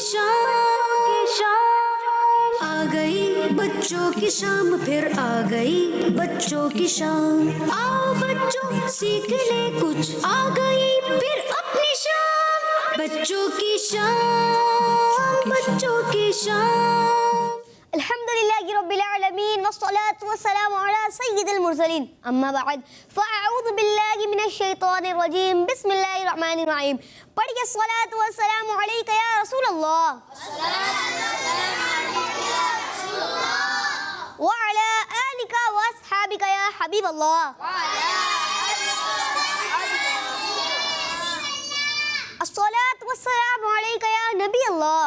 शाम आ गई, बच्चों की शाम फिर आ गई, बच्चों की शाम। आओ बच्चों सीख ले कुछ, आ गई फिर अपनी शाम। बच्चों की शाम, बच्चों की शाम। अल्हम्दुलिल्लाहि रब्बिल आलमीन वस्सलातु वस्सलामु अला सय्यिदिल मुरसलीन, अम्मा बाद फ़अऊज़ु बिल्लाहि मिनश शैतानिर रजीम, बिस्मिल्लाहिर रहमानिर रहीम। पढ़िए सलातु वस्सलामु अलैका या रसूल अल्लाह व अला आलिका व अस्हाबिका या हबीब अल्लाह। अस्सलातु वस्सलामु अलैका या नबी अल्लाह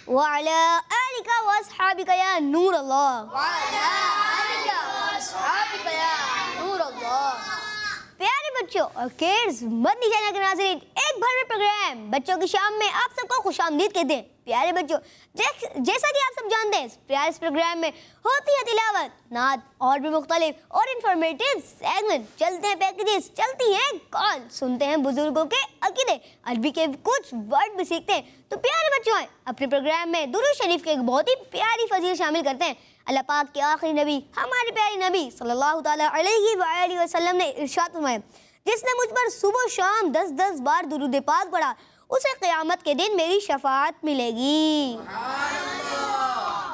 व अला आलिका व अस्हाबिका या नूर अल्लाह। प्यारे बच्चों और किड्स, मदनी चैनल के नाज़रीन, एक भर में प्रोग्राम बच्चों की शाम में आप सबको खुशामदीद कहते हैं। प्यारे बच्चों, जैसा कि आप सब जानते हैं, प्यारे इस प्रोग्राम में होती है तिलावत, नात और भी मुख्तलिफ और इंफॉर्मेटिव सेगमेंट। चलते हैं पैकेजेस, चलती हैं कॉल, सुनते हैं बुजुर्गों के अकीदे, अरबी के कुछ वर्ड भी सीखते हैं। तो प्यारे बच्चों, अपने प्रोग्राम में दुरूद शरीफ के एक बहुत ही प्यारी फजील शामिल करते हैं। अल्लाह पाक के आखिरी नबी हमारे प्यारे नबी सल्लल्लाहु ताला अलैहि वसल्लम ने इरशाद फरमाया, जिसने मुझ पर सुबह शाम 10-10 बार दुरूद पाक पढ़ा, उसे क़यामत के दिन मेरी शफाअत मिलेगी।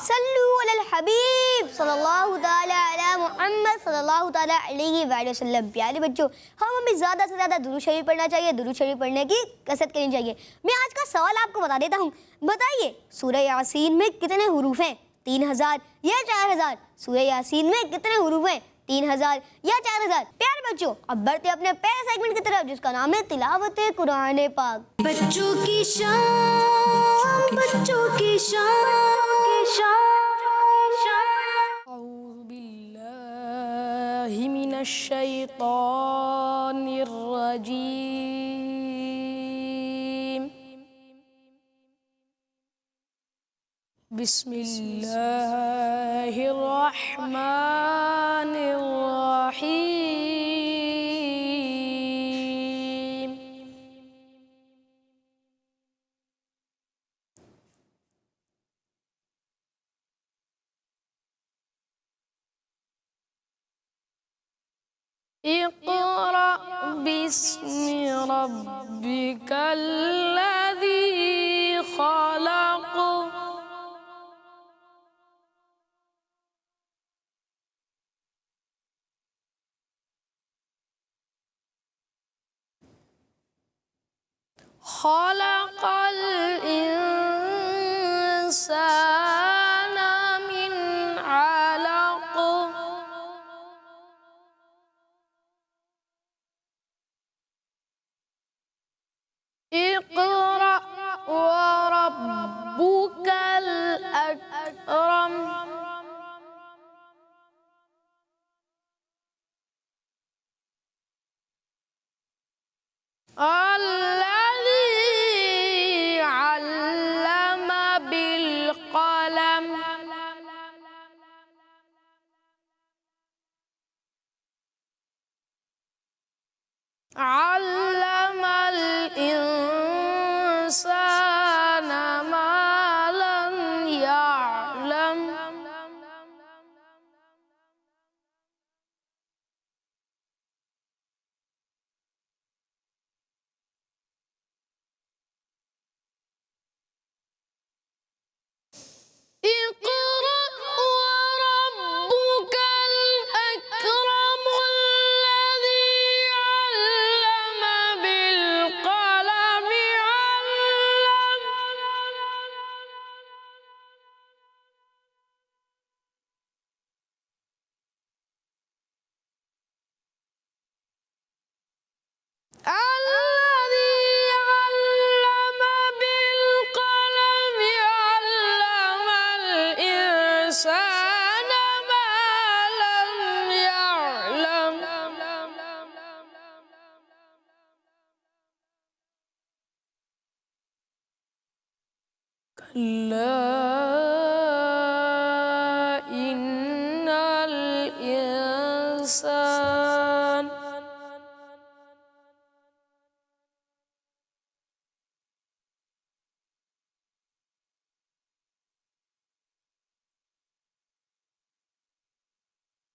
सल्लु अलल हबीब सल्लल्लाहु ताला अला मुहम्मद सल्लल्लाहु ताला अलैहि वसल्लम। प्यारे बच्चों, हमें ज़्यादा से ज़्यादा दुरूद शरीफ पढ़ना चाहिए, दुरूद शरीफ पढ़ने की कसरत करनी चाहिए। मैं आज का सवाल आपको बता देता हूँ। बताइए, सूरह यासीन में कितने हुरूफ हैं? 3000 या 4000? सूरह यासीन में कितने हुरूफ हैं? 3000 या 4000? प्यारे बच्चों, अब बढ़ते अपने पहले सेगमेंट की तरफ, जिसका नाम है तिलावत कुरान पाक। बच्चों की शाम, बच्चों की शाम। अऊज़ु बिल्लाहि मिनश शैतानिर रजीम। बिस्मिल्लाहिर रहमानिर रहीम। इक़रा बिस्मि रब्बिकल्लज़ी ख़लक़। खलक़ल इंसान मिन अलक़। इक़रा व रब्बुकल अकरम। अल्लज़ी अल्लम बिल क़लम। अल्लमल इंसान मा लम यअलम। इक़रा व रब्बुकल अकरम अल्लज़ी अल्लम बिल क़लम अल्लज़ी अल्लम बिल क़लम अल्लमल इंसान मा लम यअलम। कल्ला इन्नल इंसान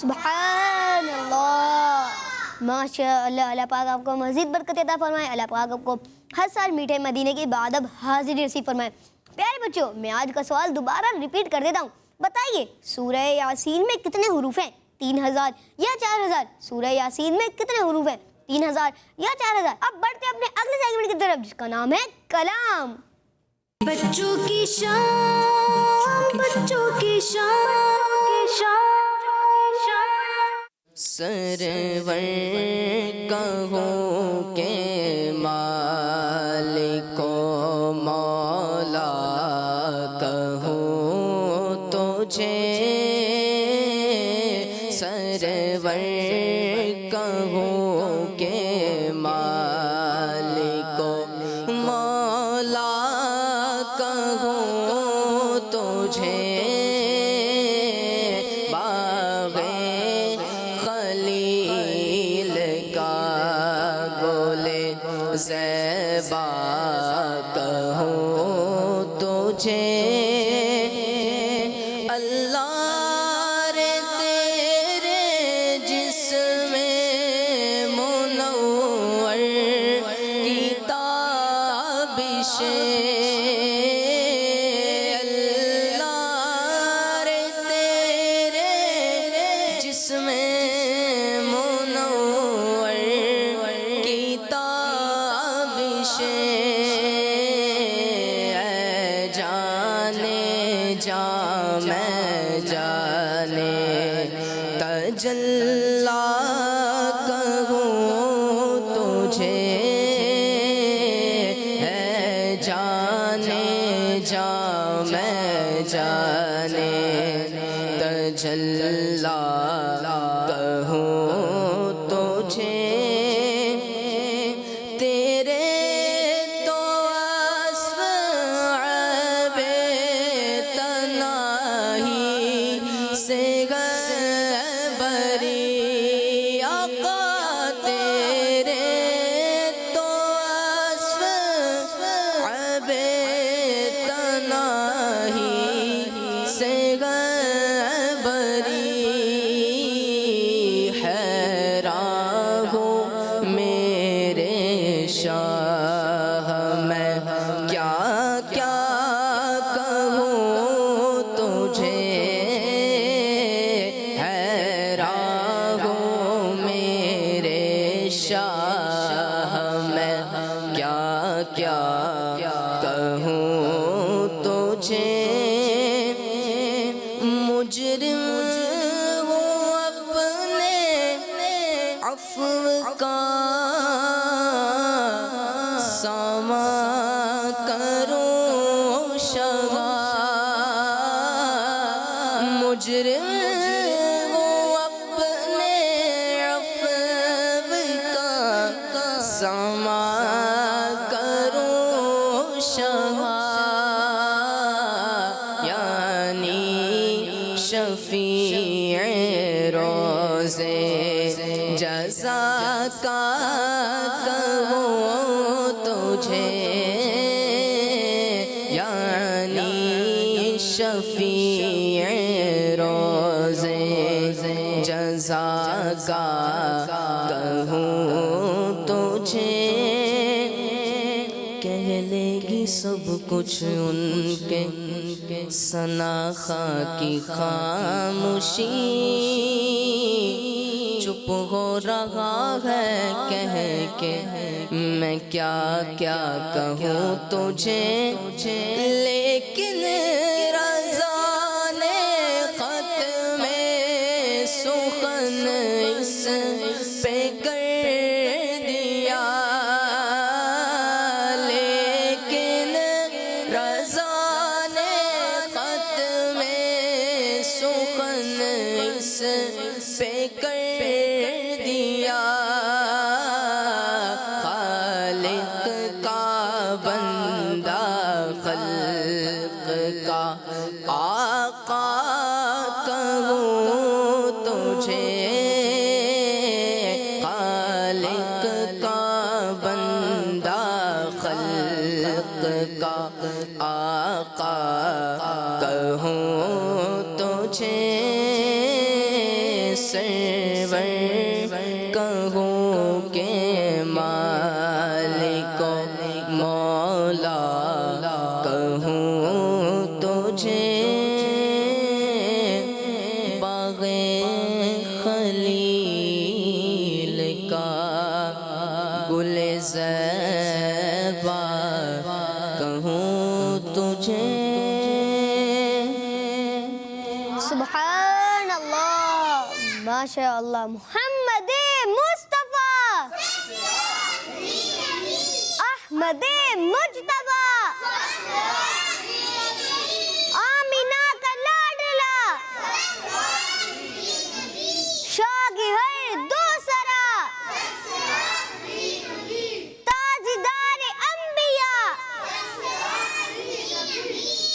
सुभान अल्लाह माशाअल्लाह। अल्लाह पाक आपको मज़ीद बरकत अता फरमाए। अल्लाह पाक आपको हर साल मीठे मदीने की बाद अब हाजिरी नसीब फरमाए। प्यारे बच्चों, मैं आज का सवाल दोबारा रिपीट कर देता हूँ। बताइए सूरह यासीन में कितने हुरूफ हैं? 3000 या 4000? सूरह यासीन में कितने हुरूफ हैं? 3000 या 4000? अब बढ़ते हैं अपने अगले सेगमेंट की तरफ जिसका नाम है कलाम। बच्चों की शाम, बच्चों की शाम, सरवर कहो के मालिको मौला कहो तुझे, सरवर कहो के मालिको मौला कहो तुझे, ज़ैबा कहो तुझे। अल्लाह रे तेरे जिस्म मुनव्वर किताबिशे, अल्लाह रे तेरे जिस्म मुनव्वर किताबिशे, जाने जा मैं जाने तजल्ला कहूँ तुझे, है जाने जा मैं जाने तजल्ला कहूँ तुझे। तेरे तो अस्व अबे तनाही से गबरी आका, तेरे तो अस्व अबे तनाही से गबरी, हैरान हूँ मेरे शाह मैं क्या क्या कहूँ तुझे, हैरान हूँ मेरे शाह मैं क्या क्या कहूँ तुझे। मुजरिम वो अपने अफ़्व का सामा करूं शवा, मुजरिम वो अपने अफ़्व का सामा करूं शवा, यानी शफ़ीए रोज़े जज़ा का कहूँ तुझे, यानी शफ़ीए रोज़े जज़ा का कहूँ तुझे, कह लेगी सब कुछ उनके सनाखा की खामोशी। चुप हो रहा है कह के मैं क्या क्या कहूँ तुझे, लेकिन रज़ा ने खत में सुखन इस पे कर दिया, लेकिन रज़ा ने खत में सुखन इस पे कर दिया। खालिक का बंदा खल्क का आका कहूँ तुझे, खालिक का बंदा खल्क का आका कहूँ तुझे, सरवर कहूँ के मालिको मौला कहूँ तुझे, बाग़े खलील का गुले ज़ैबा कहूँ तुझे। सुभान अल्लाह, माशा अल्लाह। मोहम्मद मुस्तफ़ा, अहमद मुज्तबा, आमिना का लाडला, शागिर दूसरा, ताजदार अंबिया,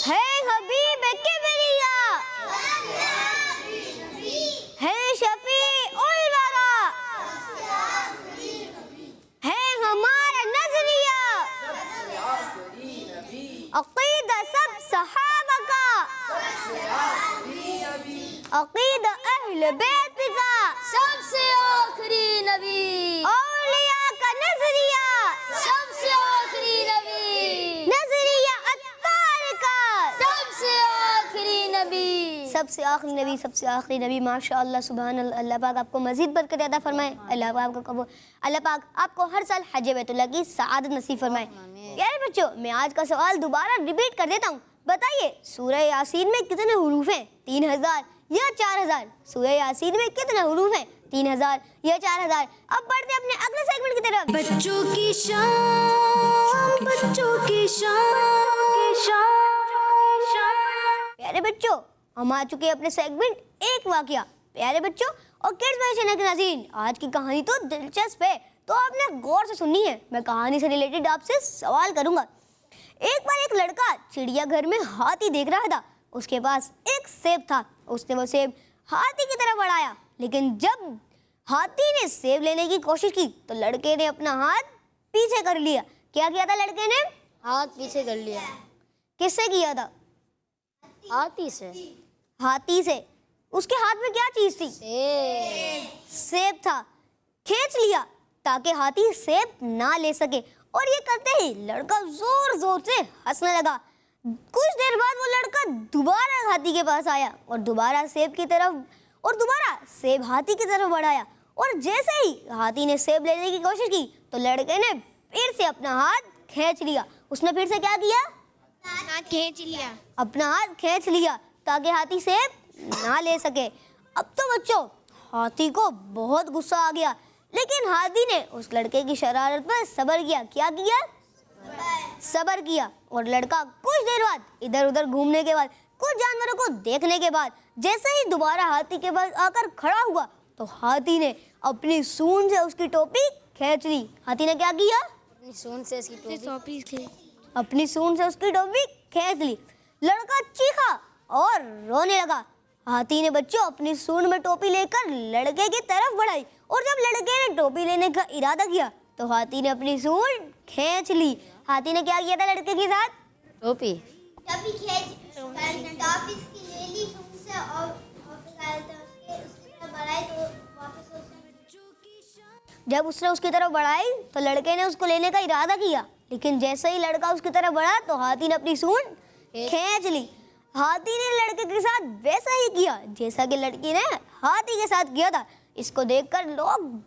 है हबीब किबरिया, है शफी उल वरा, है हमारा नजरिया, अक़ीदा सब सहाबा का, अक़ीदा अहले बैत का, सबसे आखिरी नबी, औलिया का नजरिया, सबसे आखिरी नबी, नजरिया अत्तार का, सबसे आखिरी नबी, सबसे आखिरी नबी, सबसे आखिरी नबी। माशाअल्लाह, सुभान अल्लाह। अल्लाह पाक आपको मज़ीद बरकत अता फरमाए। अल्लाह पाक आपको हर साल हज बैतुल्लाह की सआदत नसीब फरमाए। यार बच्चों, मैं आज का सवाल दोबारा रिपीट कर देता हूँ। बताइए, सूरह यासीन में कितने हुरूफ हैं? 3000 या 4000? सूरह यासीन में कितने हुरूफ हैं? 3000 या 4000? अब बढ़ते अपने अगले सेगमेंट की तरफ। बच्चों की शान, बच्चों की शान। प्यारे बच्चों, हम आ चुके हैं अपने सेगमेंट एक वाकया। प्यारे बच्चों और किड्स भाई चैनल के नाज़रीन, आज की कहानी तो दिलचस्प है, तो आपने गौर से सुननी है। मैं कहानी से रिलेटेड आपसे सवाल करूंगा। एक बार एक लड़का चिड़ियाघर में हाथी देख रहा था। उसके पास एक सेब था। उसने वो सेब हाथी की तरफ बढ़ाया, लेकिन जब हाथी ने सेब लेने की कोशिश की तो लड़के ने अपना हाथ पीछे कर लिया। क्या किया था लड़के ने? हाथ पीछे कर लिया। किससे किया था? हाथी से। हाथी से। उसके हाथ में क्या चीज थी? सेब था। खींच लिया ताकि हाथी सेब ना ले सके, और ये करते ही लड़का जोर जोर से हंसने लगा। कुछ देर बाद वो लड़का दोबारा हाथी के पास आया और दोबारा सेब हाथी की तरफ बढ़ाया, और जैसे ही हाथी ने सेब लेने की कोशिश की तो लड़के ने फिर से अपना हाथ खींच लिया। उसने फिर से क्या किया? अपना हाथ खींच लिया ताकि हाथी सेब ना ले सके। अब तो बच्चों हाथी को बहुत गुस्सा आ गया, लेकिन हाथी ने उस लड़के की शरारत पर सब्र किया। क्या किया? सब्र किया। और लड़का कुछ देर बाद इधर उधर घूमने के बाद, कुछ जानवरों को देखने के बाद, जैसे ही दोबारा हाथी के पास आकर खड़ा हुआ तो हाथी ने अपनी सूंड से उसकी टोपी खींच ली। हाथी ने क्या किया? अपनी सूंड से उसकी टोपी खींच ली। लड़का चीखा और रोने लगा। हाथी ने बच्चों अपनी सूंड में टोपी लेकर लड़के की तरफ बढ़ाई, और जब लड़के ने टोपी लेने का इरादा किया तो हाथी ने अपनी सूंड खींच ली। हाथी ने क्या किया था लड़के के साथ? टोपी जब उसने उसकी तरफ बढ़ाई तो लड़के ने उसको लेने का इरादा किया, लेकिन जैसे ही लड़का उसकी तरफ बढ़ा तो हाथी ने अपनी सूंड खींच ली। हाथी ने लड़के के साथ वैसा ही किया जैसा कि लड़की ने हाथी के साथ किया था। इसको देखकर लोग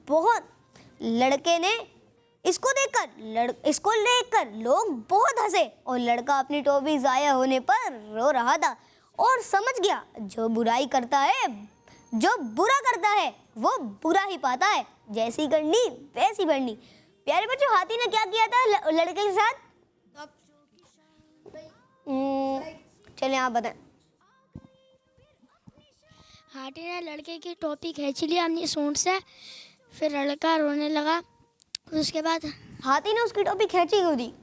बहुत हंसे और लड़का अपनी टोपी ज़ाया होने पर रो रहा था और समझ गया जो बुरा करता है वो बुरा ही पाता है, जैसी करनी वैसी बढ़नी। प्यारे बच्चों, हाथी ने क्या किया था लड़के के साथ? चलिए आप बताएं। हाथी ने लड़के की टोपी खींच लिया अपनी सूंड से, फिर लड़का रोने लगा। उसके बाद हाथी ने उसकी टोपी खींची क्यों थी?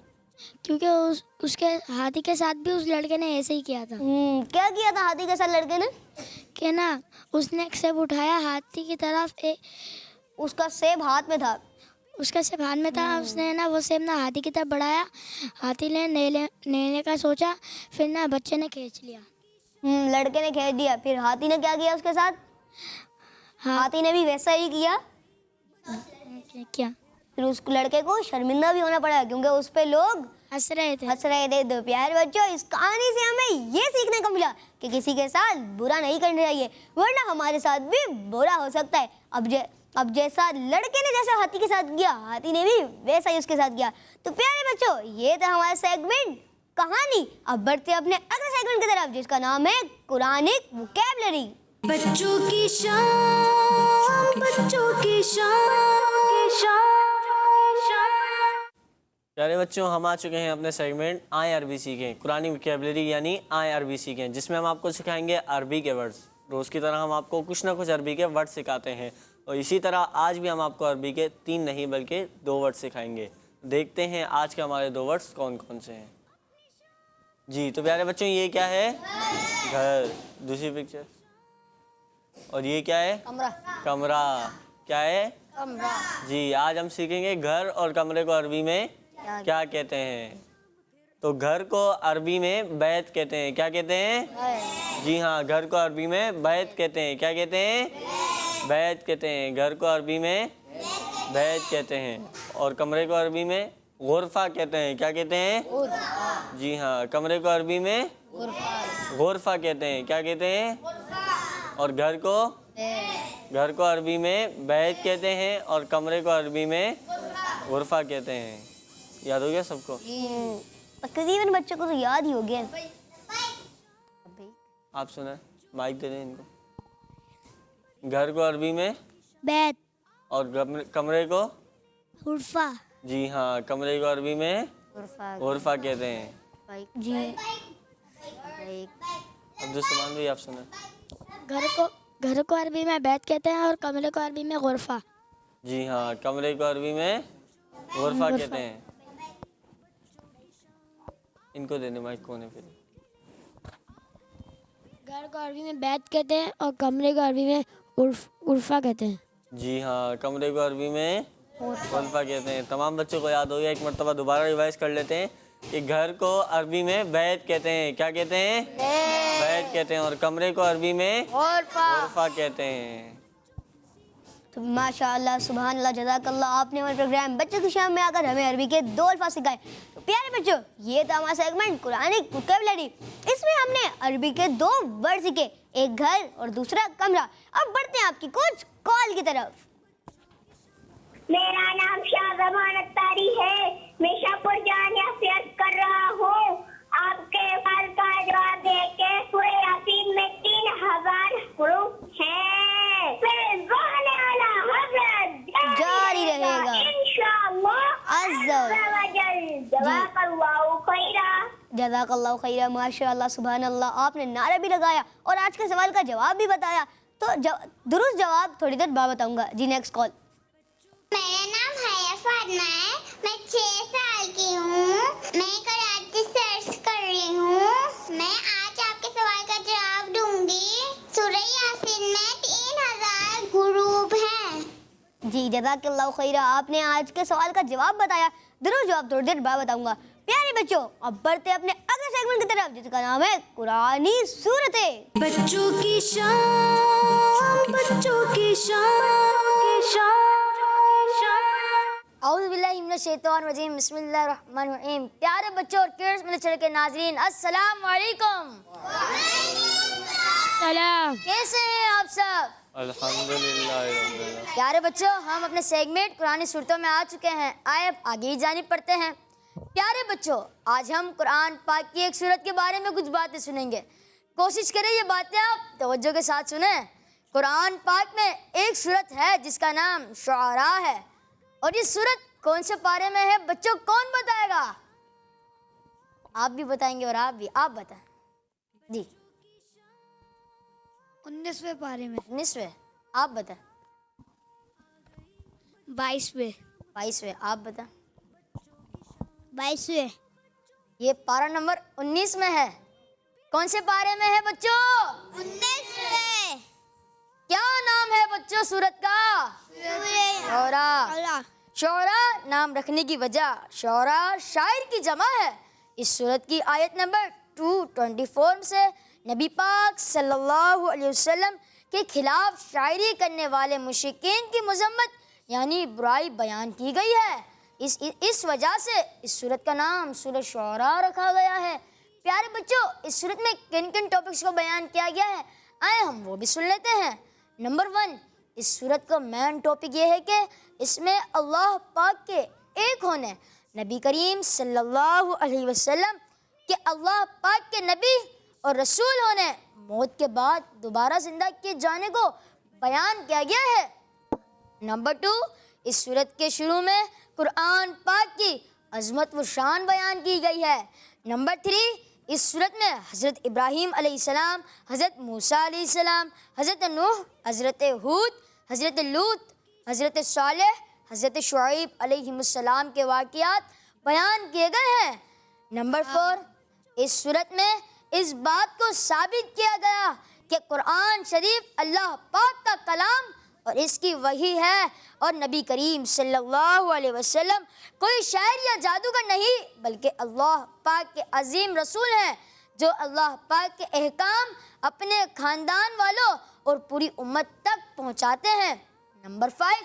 क्योंकि उसके हाथी के साथ भी उस लड़के ने ऐसे ही किया था। क्या किया था हाथी के साथ लड़के ने? कि ना उसने एक सेब उठाया हाथी की तरफ, उसका सेब हाथ में था। उसने ना वो सेब ना हाथी की तरफ बढ़ाया। हाथी ने लेने का सोचा, फिर ना बच्चे ने खींच लिया। लड़के ने खींच दिया। फिर हाथी ने क्या किया उसके साथ? हाथी ने भी वैसा ही किया। क्या? फिर उस लड़के को शर्मिंदा भी होना पड़ा क्योंकि उस पे लोग हंस रहे थे। तो प्यारे बच्चों, इस कहानी से हमें ये सीखने को मिला कि किसी के साथ बुरा नहीं करना चाहिए, वरना हमारे साथ भी बुरा हो सकता है। अब जैसा लड़के ने जैसा हाथी के साथ किया, हाथी ने भी वैसा ही उसके साथ किया। तो प्यारे बच्चों, ये था हमारा सेगमेंट कहानी। अब बढ़ते हैं अपने अगले सेगमेंट की तरफ, जिसका नाम है कुरानिक वोकैबुलरी। बच्चों की शाम, बच्चों की शाम। प्यारे बच्चों, हम आ चुके हैं अपने सेगमेंट आए अरबी सीखें, कुरानी वोकैबुलरी यानी आए अरबी सीखें, जिसमें हम आपको सिखाएंगे अरबी के वर्ड्स। रोज़ की तरह हम आपको कुछ ना कुछ अरबी के वर्ड सिखाते हैं और इसी तरह आज भी हम आपको अरबी के 3 नहीं बल्कि 2 वर्ड सिखाएंगे। देखते हैं आज के हमारे 2 वर्ड्स कौन कौन से हैं। जी तो प्यारे बच्चों, ये क्या है? घर। दूसरी पिक्चर। और ये क्या है? कमरा। क्या है? कमरा। जी, आज हम सीखेंगे घर और कमरे को अरबी में क्या कहते हैं। तो घर को अरबी में बैत कहते हैं। क्या कहते हैं? जी हाँ, घर को अरबी में बैत कहते हैं। क्या कहते हैं? बैत कहते हैं। घर को अरबी में बैत कहते हैं। और कमरे को अरबी में गुरफा कहते हैं। क्या कहते हैं? जी हाँ, कमरे को अरबी में गुरफा कहते हैं। क्या कहते हैं? और घर को अरबी में बैत कहते हैं और कमरे को अरबी में गुरफा कहते हैं। याद हो गया सबको? तकरीबन बच्चों को तो याद ही हो गया। आप सुना, माइक दे दें इनको। घर को अरबी में बैत और कमरे को गुरफा। जी हाँ, कमरे को अरबी में गुरफा कहते हैं। जी अब्दुल समान भी आप सुना। घर को अरबी में बैत कहते हैं और कमरे को अरबी में गुरफा। जी हाँ, कमरे को अरबी में गुरफा कहते हैं। इनको देने माइक कोने पे। घर को अरबी में बैत कहते हैं और कमरे को अरबी में गुरफा कहते हैं। जी हाँ, कमरे को अरबी में गुरफा कहते हैं। तमाम बच्चों को याद हो गया। एक मरतबा दोबारा रिवाइज कर लेते हैं कि घर को अरबी में बैत कहते हैं। क्या कहते हैं? बैत कहते हैं। और कमरे को अरबी में गुरफा कहते हैं। तो माशाअल्लाह, सुभान अल्लाह, जज़ाकल्लाह, आपने हमारे प्रोग्राम बच्चों की शाम में आकर हमें अरबी के 2 अल्फाज सिखाए। तो प्यारे बच्चों, ये था हमारा सेगमेंट कुरानिक वोकैबुलरी। इसमें हमने अरबी के 2 वर्ड सीखे, एक घर और दूसरा कमरा। अब बढ़ते हैं आपकी कुछ कॉल की तरफ। मेरा नाम शाहजमान अत्तारी है। मैं शाहपुर जानिया से अर्ज कर रहा हूँ। आपके सवाल का जवाब देके सूरह यासीन में 3000 हुरूफ हैं। फिर जारी रहेगा जज़ाकल्लाहु खैरा। माशाअल्लाह, सुभान अल्लाह, आपने नारा भी लगाया और आज के सवाल का जवाब भी बताया। तो दुरुस्त जवाब थोड़ी देर बाद बताऊंगा। जी नेक्स्ट कॉल। मेरा नाम हया फातिमा है। मैं 6 साल की हूँ। मैं कराची से अर्ज कर रही हूँ। मैं आज आपके सवाल का जवाब दूंगी। सूरह यासीन में 3000 हुरूफ हैं। जी जज़ाकल्लाहु खैरा, आपने आज के सवाल का जवाब बताया। दुरुस्त जवाब थोड़ी देर बाद बताऊंगा। प्यारे बच्चों, अब बढ़ते अपने अगले सेगमेंट की तरफ, जिसका नाम है कुरानी सूरतें। बच्चों की शाम, बच्चों की शाम। मिनश्शैतानिर्रजीम बिस्मिल्लाहिर्रहमानिर्रहीम। प्यारे बच्चों और किड्स में चढ़ के नाजरीन, अस्सलाम वालेकुम। सलाम। कैसे हैं आप सब? अल्हम्दुलिल्लाह। प्यारे बच्चों, हम अपने सेगमेंट कुरानी सूरतों में आ चुके हैं। आए अब आगे ही जानी पड़ते हैं। प्यारे बच्चों, आज हम कुरान पाक की एक सूरत के बारे में कुछ बातें सुनेंगे। कोशिश करें ये बातें आप तवज्जो के साथ सुने। कुरान पाक में एक सूरत है जिसका नाम शुआरा है, और ये सूरत कौन से पारे में है बच्चों, कौन बताएगा? आप भी बताएंगे और आप भी, आप बताएं जी। 19वें पारे में। 19वें, आप बताएं। 22वें। 22वें, आप बताएं। 22वें। ये पारा नंबर 19 में है। कौन से पारे में है बच्चों? 19वें। क्या नाम है बच्चों सूरत का? शौरा। शौरा नाम रखने की वजह, शौरा शायर की जमा है। इस सूरत की आयत नंबर 224 से नबी पाक सल्लल्लाहु अलैहि वसल्लम के खिलाफ शायरी करने वाले मुशरिकीन की मजम्मत यानी बुराई बयान की गई है। इस वजह से इस सूरत का नाम सूरत शौरा रखा गया है। प्यारे बच्चों, इस सूरत में किन किन टॉपिक्स को बयान किया गया है, आए हम वो भी सुन लेते हैं। नंबर 1, इस सूरत का मेन टॉपिक ये है कि इसमें अल्लाह पाक के एक होने, नबी करीम सल्लल्लाहु अलैहि वसल्लम के अल्लाह पाक के नबी और रसूल होने, मौत के बाद दोबारा जिंदा किए जाने को बयान किया गया है। नंबर 2, इस सूरत के शुरू में कुरान पाक की अजमत व शान बयान की गई है। नंबर 3, इस सूरत में हज़रत इब्राहीम अलैहिस्सलाम, हज़रत मूसा अलैहिस्सलाम, हज़रत नूह, हज़रत हूद, हज़रत लूत, हज़रत सालेह, हज़रत शुआइब अलैहिमुस्सलाम के वाक़ियात बयान किए गए हैं। नंबर 4, इस सूरत में इस बात को साबित किया गया कि कुरान शरीफ अल्लाह पाक का कलाम और इसकी वही है, और नबी करीम सल्लल्लाहु अलैहि वसल्लम कोई शायर या जादूगर नहीं बल्कि अल्लाह पाक के अजीम रसूल हैं जो अल्लाह पाक के अहकाम अपने खानदान वालों और पूरी उम्मत तक पहुंचाते हैं। नंबर 5,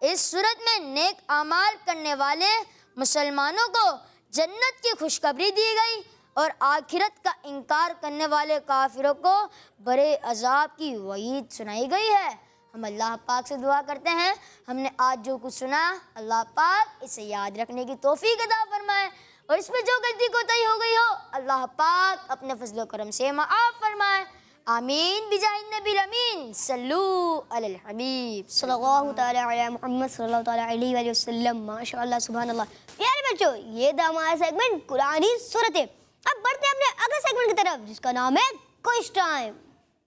इस सूरत में नेक आमाल करने वाले मुसलमानों को जन्नत की खुशखबरी दी गई और आखिरत का इनकार करने वाले काफिरों को बड़े अजाब की वईद सुनाई गई है। हम अल्लाह पाक से दुआ करते हैं हमने आज जो कुछ सुना, अल्लाह पाक इसे याद रखने की तौफीक अता फरमाए, और इसमें जो गलती कोताही हो गई हो अल्लाह पाक अपने फजल करम से माफ़ फरमाए। आमीन बिजाहिन नबील अमीन सल्लू अलल हबीब सल्लल्लाहु तआला अला मुहम्मद सल्लल्लाहु तआला अलैहि वसल्लम। माशाअल्लाह, सुभान अल्लाह। प्यारे बच्चों, ये था हमारा सेगमेंट कुरानी सूरतें। अब बढ़ते हैं अपने अगले सेगमेंट की तरफ जिसका नाम है क्विज टाइम।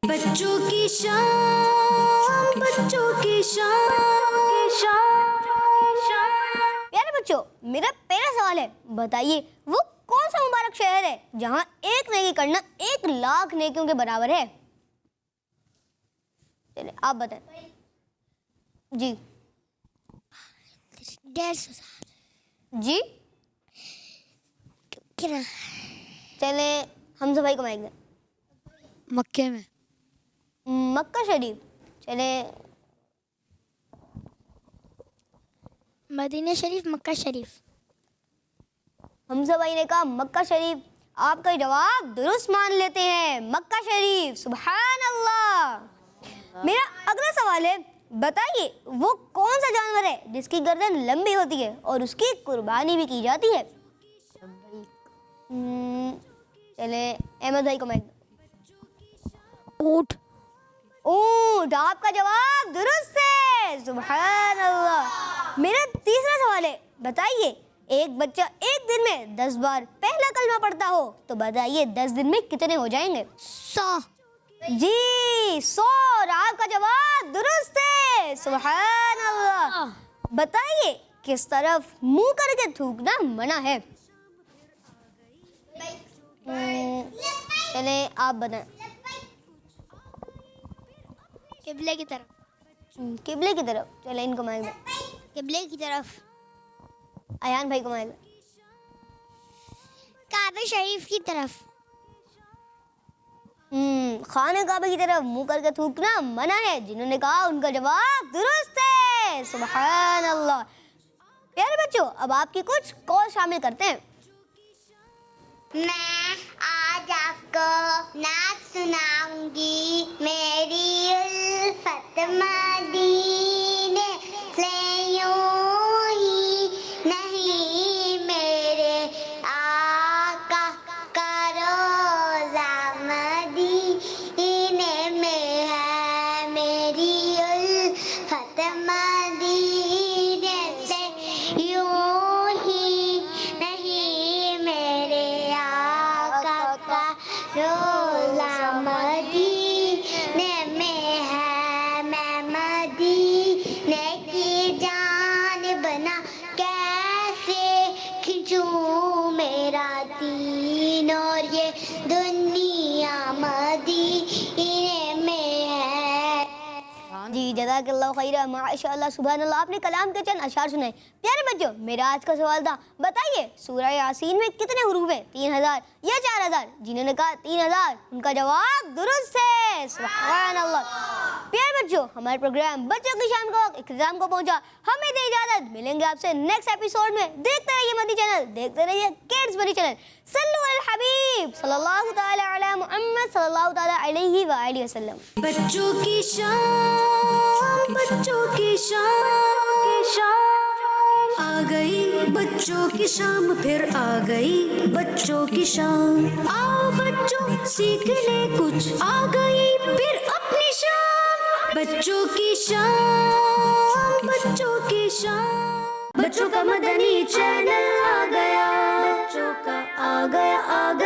बच्चों की शाम, बच्चों की शाम। प्यारे बच्चों, मेरा पहला सवाल है, बताइए वो कौन सा मुबारक शहर है जहाँ एक नेकी करना 1 लाख नेकियों के बराबर है? चलिए आप बताएं जी। 150 जी चले हमजा भाई को माइक दें। मक्के में। मक्का शरीफ। चले मदीना शरीफ, मक्का शरीफ। हमजा भाई ने कहा मक्का शरीफ। आपका जवाब दुरुस्त मान लेते हैं, मक्का शरीफ। सुभान अल्लाह। मेरा अगला सवाल है, बताइए वो कौन सा जानवर है जिसकी गर्दन लंबी होती है और उसकी कुर्बानी भी की जाती है? चले अहमद भाई को माइक। ऊँट। ऊँट, आपका जवाब दुरुस्त है। सुभान अल्लाह। मेरा तीसरा सवाल है, बताइए एक बच्चा एक दिन में 10 बार पहला कलमा पढ़ता हो तो बताइए 10 दिन में कितने हो जाएंगे? 100। जी 100, आपका जवाब दुरुस्त है। सुभान अल्लाह। बताइए किस तरफ मुंह करके थूकना मना है? चले आप बताएं। किबले की तरफ। किबले की तरफ। चले इनको माइक दें। किबले की तरफ। अयान भाई को माइक दें। काबे शरीफ की तरफ। खाने काबे की तरफ मुंह करके थूकना मना है। जिन्होंने कहा उनका जवाब दुरुस्त है। सुभान अल्लाह। प्यारे बच्चों, अब आपकी कुछ कॉल शामिल करते हैं। मैं आज आपको नाच सुनाऊंगी। मेरी उल्फत मदीने से यूं ही नहीं, मेरे आका का रोज़ा मदीने में है। मेरी उल्फत मदीने से यूं ही नहीं, मेरे आका का रोज़ा मदीने में है। मैं मदीने की जान बना कैसे खिंचूं मेरा दीन, और ये दुनिया मदीने में है। जी जज़ाकल्लाहु खैरा, माशाअल्लाह, सुभान अल्लाह। आपने कलाम के चंद अशार सुनाए। प्यारे बच्चों, मेरा आज का सवाल था, बताइए सूरह यासीन में कितने हुरूफ हैं, 3000 या 4000? जिन्होंने कहा 3000, उनका जवाब दुरुस्त है। सुभान अल्लाह। प्यारे बच्चों, हमारे प्रोग्राम बच्चों की शाम का इख्तिताम को पहुंचा। हमें दे इजाजत, मिलेंगे आपसे नेक्स्ट एपिसोड में। देखते रहिए मदी चैनल, देखते रहिए किड्स मदी चैनल। सल्लु अल हबीब सल्लल्लाहु तआला अला मुहम्मद सल्लल्लाहु तआला अलैहि व आलिहि वसल्लम। बच्चों की शाम, बच्चों की शाम आ गई, बच्चों की शाम फिर आ गई, बच्चों की शाम। आओ बच्चों सीख ले कुछ, आ गई फिर अपनी शाम। बच्चों की शाम, बच्चों की शाम। बच्चों का मदनी चैनल आ गया, बच्चों का आ गया, आ गया।